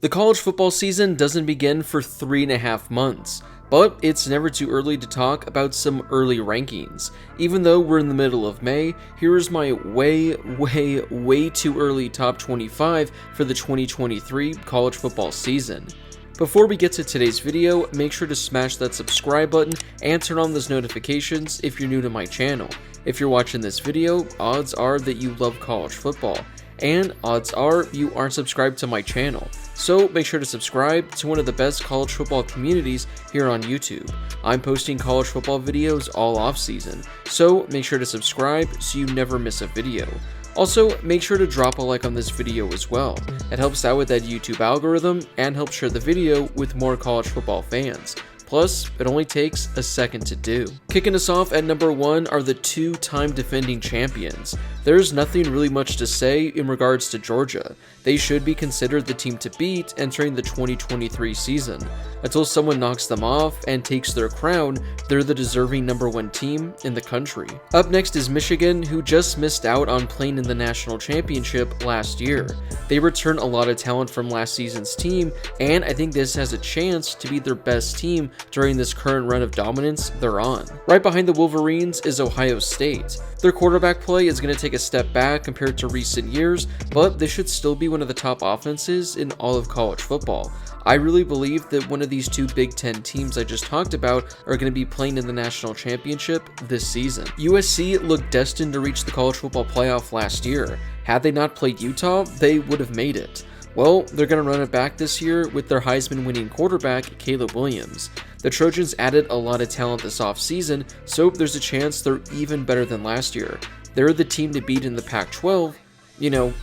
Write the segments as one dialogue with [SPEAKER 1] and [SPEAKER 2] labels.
[SPEAKER 1] The college football season doesn't begin for 3.5 months, but it's never too early to talk about some early rankings. Even though we're in the middle of May, here's my way too early top 25 for the 2023 college football season. Before we get to today's video, make sure to smash that subscribe button and turn on those notifications if you're new to my channel. If you're watching this video, odds are that you love college football, and odds are you aren't subscribed to my channel. So make sure to subscribe to one of the best college football communities here on YouTube. I'm posting college football videos all off season, so make sure to subscribe so you never miss a video. Also, make sure to drop a like on this video as well. It helps out with that YouTube algorithm and helps share the video with more college football fans. Plus, it only takes a second to do. Kicking us off at number 1 are the two-time defending champions. There's nothing really much to say in regards to Georgia. They should be considered the team to beat entering the 2023 season. Until someone knocks them off and takes their crown, they're the deserving number 1 team in the country. Up next is Michigan, who just missed out on playing in the national championship last year. They return a lot of talent from last season's team, and I think this has a chance to be their best team during this current run of dominance they're on. Right behind the Wolverines is Ohio State. Their quarterback play is going to take a step back compared to recent years, but they should still be one of the top offenses in all of college football. I really believe that one of these two Big Ten teams I just talked about are going to be playing in the national championship this season. USC looked destined to reach the college football playoff last year. Had they not played Utah, they would have made it. Well, they're going to run it back this year with their Heisman-winning quarterback, Caleb Williams. The Trojans added a lot of talent this offseason, so there's a chance they're even better than last year. They're the team to beat in the Pac-12,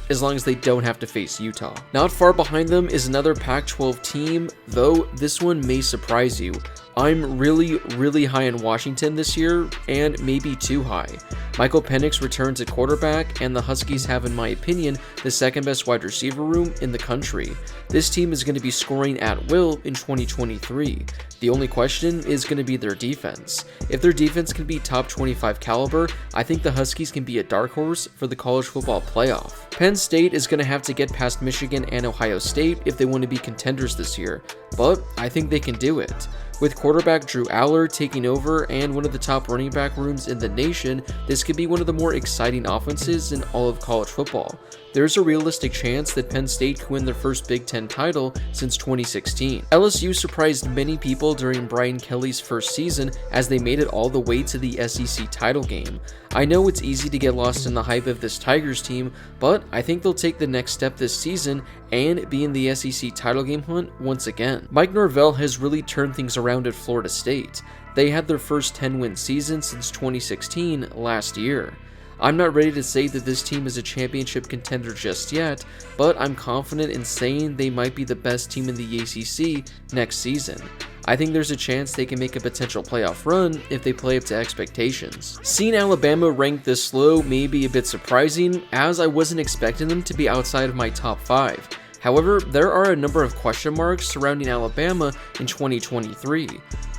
[SPEAKER 1] as long as they don't have to face Utah. Not far behind them is another Pac-12 team, though this one may surprise you. I'm really high in Washington this year, and maybe too high. Michael Penix returns at quarterback, and the Huskies have, in my opinion, the second best wide receiver room in the country. This team is going to be scoring at will in 2023. The only question is going to be their defense. If their defense can be top 25 caliber, I think the Huskies can be a dark horse for the college football playoff. Penn State is going to have to get past Michigan and Ohio State if they want to be contenders this year, but I think they can do it. With quarterback Drew Aller taking over and one of the top running back rooms in the nation, this could be one of the more exciting offenses in all of college football. There's a realistic chance that Penn State could win their first Big Ten title since 2016. LSU surprised many people during Brian Kelly's first season as they made it all the way to the SEC title game. I know it's easy to get lost in the hype of this Tigers team, but I think they'll take the next step this season and be in the SEC title game hunt once again. Mike Norvell has really turned things around at Florida State. They had their first 10-win season since 2016 last year. I'm not ready to say that this team is a championship contender just yet, but I'm confident in saying they might be the best team in the ACC next season. I think there's a chance they can make a potential playoff run if they play up to expectations. Seeing Alabama ranked this low may be a bit surprising, as I wasn't expecting them to be outside of my top 5. However, there are a number of question marks surrounding Alabama in 2023.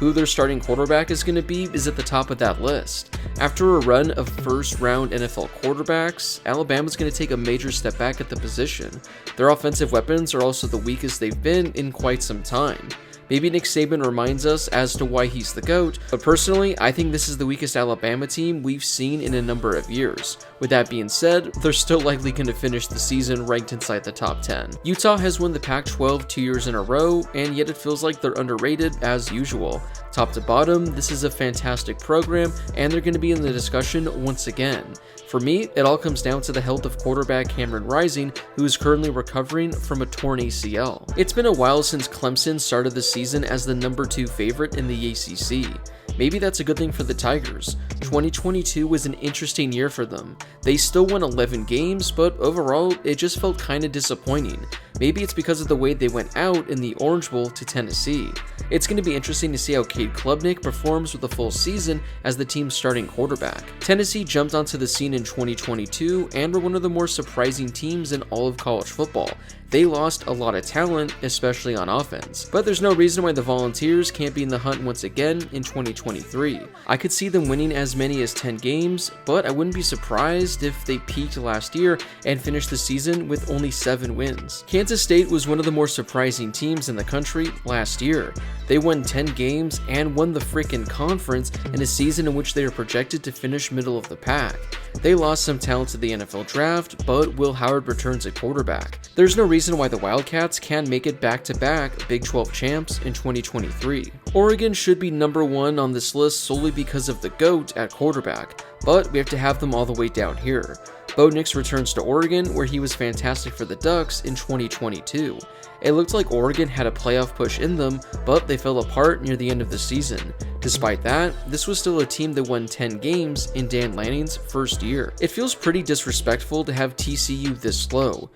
[SPEAKER 1] Who their starting quarterback is going to be is at the top of that list. After a run of first-round NFL quarterbacks, Alabama's going to take a major step back at the position. Their offensive weapons are also the weakest they've been in quite some time. Maybe Nick Saban reminds us as to why he's the GOAT, but personally, I think this is the weakest Alabama team we've seen in a number of years. With that being said, they're still likely going to finish the season ranked inside the top 10. Utah has won the Pac-12 2 years in a row, and yet it feels like they're underrated as usual. Top to bottom, this is a fantastic program, and they're going to be in the discussion once again. For me, it all comes down to the health of quarterback Cameron Rising, who is currently recovering from a torn ACL. It's been a while since Clemson started the season as the number 2 favorite in the ACC. Maybe that's a good thing for the Tigers. 2022 was an interesting year for them. They still won 11 games, but overall, it just felt kinda disappointing. Maybe it's because of the way they went out in the Orange Bowl to Tennessee. It's going to be interesting to see how Cade Klubnik performs with a full season as the team's starting quarterback. Tennessee jumped onto the scene in 2022 and were one of the more surprising teams in all of college football. they lost a lot of talent, especially on offense. But there's no reason why the Volunteers can't be in the hunt once again in 2023. I could see them winning as many as 10 games, but I wouldn't be surprised if they peaked last year and finished the season with only 7 wins. Kansas State was one of the more surprising teams in the country last year. They won 10 games and won the frickin' conference in a season in which they were projected to finish middle of the pack. They lost some talent to the NFL draft, but Will Howard returns at quarterback. There's no reason why the Wildcats can make it back-to-back Big 12 champs in 2023. Oregon should be number 1 on this list solely because of the GOAT at quarterback, but we have to have them all the way down here. Bo Nix returns to Oregon, where he was fantastic for the Ducks in 2022. It looked like Oregon had a playoff push in them, but they fell apart near the end of the season. Despite that, this was still a team that won 10 games in Dan Lanning's first year. It feels pretty disrespectful to have TCU this slow,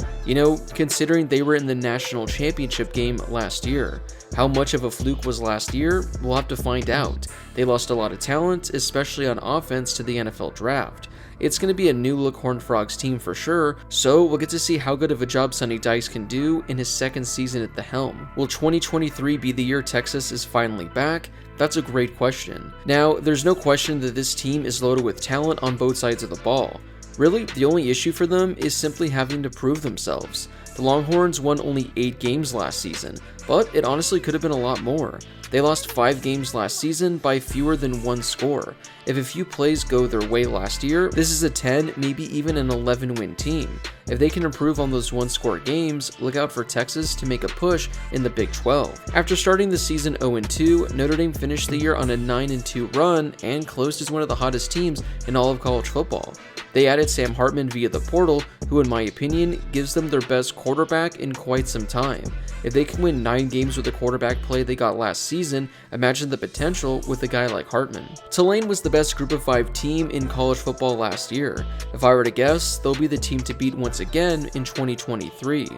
[SPEAKER 1] considering they were in the national championship game last year. How much of a fluke was last year? We'll have to find out. They lost a lot of talent, especially on offense, to the NFL draft. It's going to be a new look Horned Frogs team for sure, so we'll get to see how good of a job Sonny Dykes can do in his second season at the helm. Will 2023 be the year Texas is finally back? That's a great question. Now, there's no question that this team is loaded with talent on both sides of the ball. Really, the only issue for them is simply having to prove themselves. The Longhorns won only 8 games last season, but it honestly could have been a lot more. They lost 5 games last season by fewer than 1 score. If a few plays go their way last year, this is a 10, maybe even an 11-win team. If they can improve on those 1-score games, look out for Texas to make a push in the Big 12. After starting the season 0-2, Notre Dame finished the year on a 9-2 run and closed as one of the hottest teams in all of college football. They added Sam Hartman via the portal, who in my opinion gives them their best quarterback in quite some time. If they can win 9 games with the quarterback play they got last season, imagine the potential with a guy like Hartman. Tulane was the best Group of 5 team in college football last year. If I were to guess, they'll be the team to beat once again in 2023.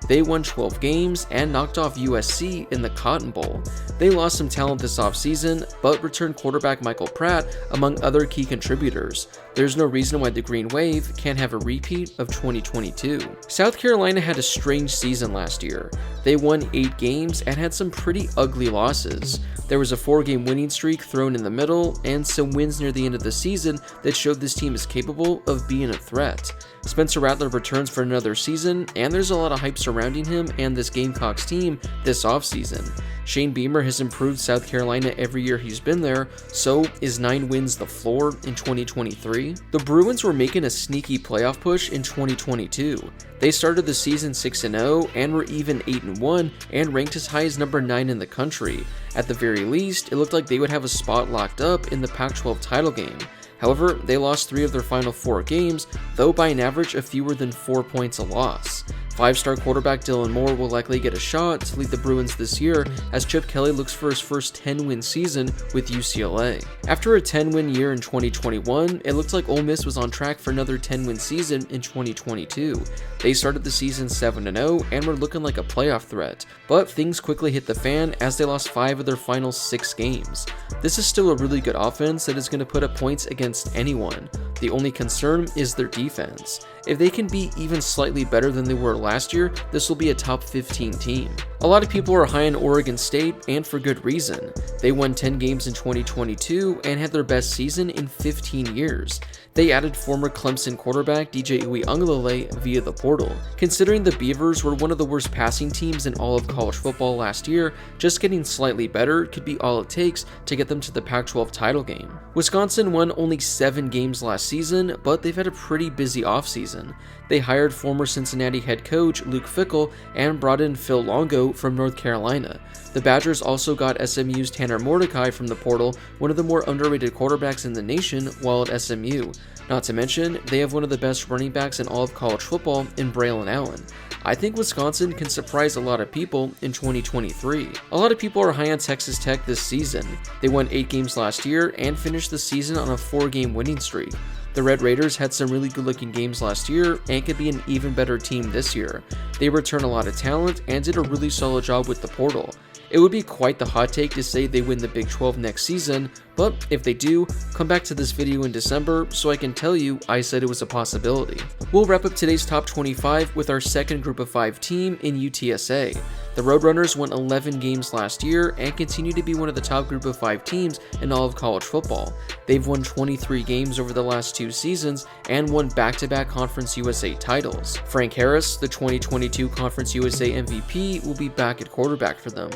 [SPEAKER 1] They won 12 games and knocked off USC in the Cotton Bowl. They lost some talent this offseason, but returned quarterback Michael Pratt among other key contributors. There's no reason why the Green Wave can't have a repeat of 2022. South Carolina had a strange season last year. They won 8 games and had some pretty ugly losses. There was a 4-game winning streak thrown in the middle, and some wins near the end of the season that showed this team is capable of being a threat. Spencer Rattler returns for another season, and there's a lot of hype surrounding him and this Gamecocks team this offseason. Shane Beamer has improved South Carolina every year he's been there, so is 9 wins the floor in 2023? The Bruins were making a sneaky playoff push in 2022. They started the season 6-0 and were even 8-1 and ranked as high as number 9 in the country. At the very least, it looked like they would have a spot locked up in the Pac-12 title game. However, they lost 3 of their final 4 games, though by an average of fewer than 4 points a loss. 5-star quarterback Dylan Moore will likely get a shot to lead the Bruins this year as Chip Kelly looks for his first 10-win season with UCLA. After a 10-win year in 2021, it looked like Ole Miss was on track for another 10-win season in 2022. They started the season 7-0 and were looking like a playoff threat, but things quickly hit the fan as they lost 5 of their final 6 games. This is still a really good offense that is going to put up points against anyone. The only concern is their defense. If they can be even slightly better than they were last year, this will be a top 15 team. A lot of people are high on Oregon State, and for good reason. They won 10 games in 2022 and had their best season in 15 years. They added former Clemson quarterback DJ Uiagalelei via the portal. Considering the Beavers were one of the worst passing teams in all of college football last year, just getting slightly better could be all it takes to get them to the Pac-12 title game. Wisconsin won only 7 games last season, but they've had a pretty busy offseason. They hired former Cincinnati head coach Luke Fickell and brought in Phil Longo from North Carolina. The Badgers also got SMU's Tanner Mordecai from the portal, one of the more underrated quarterbacks in the nation while at SMU. Not to mention, they have one of the best running backs in all of college football in Braylon Allen. I think Wisconsin can surprise a lot of people in 2023. A lot of people are high on Texas Tech this season. They won 8 games last year and finished the season on a 4-game winning streak. The Red Raiders had some really good looking games last year and could be an even better team this year. They return a lot of talent and did a really solid job with the portal. It would be quite the hot take to say they win the Big 12 next season, but if they do, come back to this video in December so I can tell you I said it was a possibility. We'll wrap up today's top 25 with our second group of 5 team in UTSA. The Roadrunners won 11 games last year and continue to be one of the top group of 5 teams in all of college football. They've won 23 games over the last 2 seasons and won back-to-back Conference USA titles. Frank Harris, the 2022 Conference USA MVP, will be back at quarterback for them.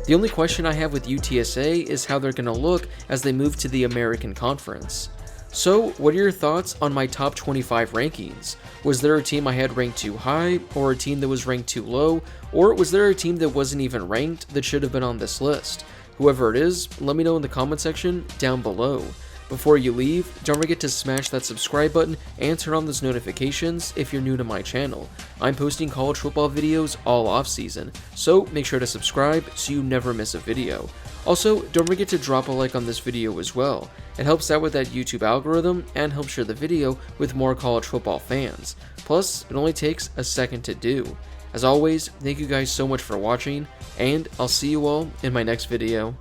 [SPEAKER 1] The only question I have with UTSA is how they're going to look as they move to the American Conference. So, what are your thoughts on my top 25 rankings? Was there a team I had ranked too high, or a team that was ranked too low, or was there a team that wasn't even ranked that should have been on this list? Whoever it is, let me know in the comment section down below. Before you leave, don't forget to smash that subscribe button and turn on those notifications if you're new to my channel. I'm posting college football videos all off season, so make sure to subscribe so you never miss a video. Also, don't forget to drop a like on this video as well. It helps out with that YouTube algorithm and helps share the video with more college football fans. Plus, it only takes a second to do. As always, thank you guys so much for watching, and I'll see you all in my next video.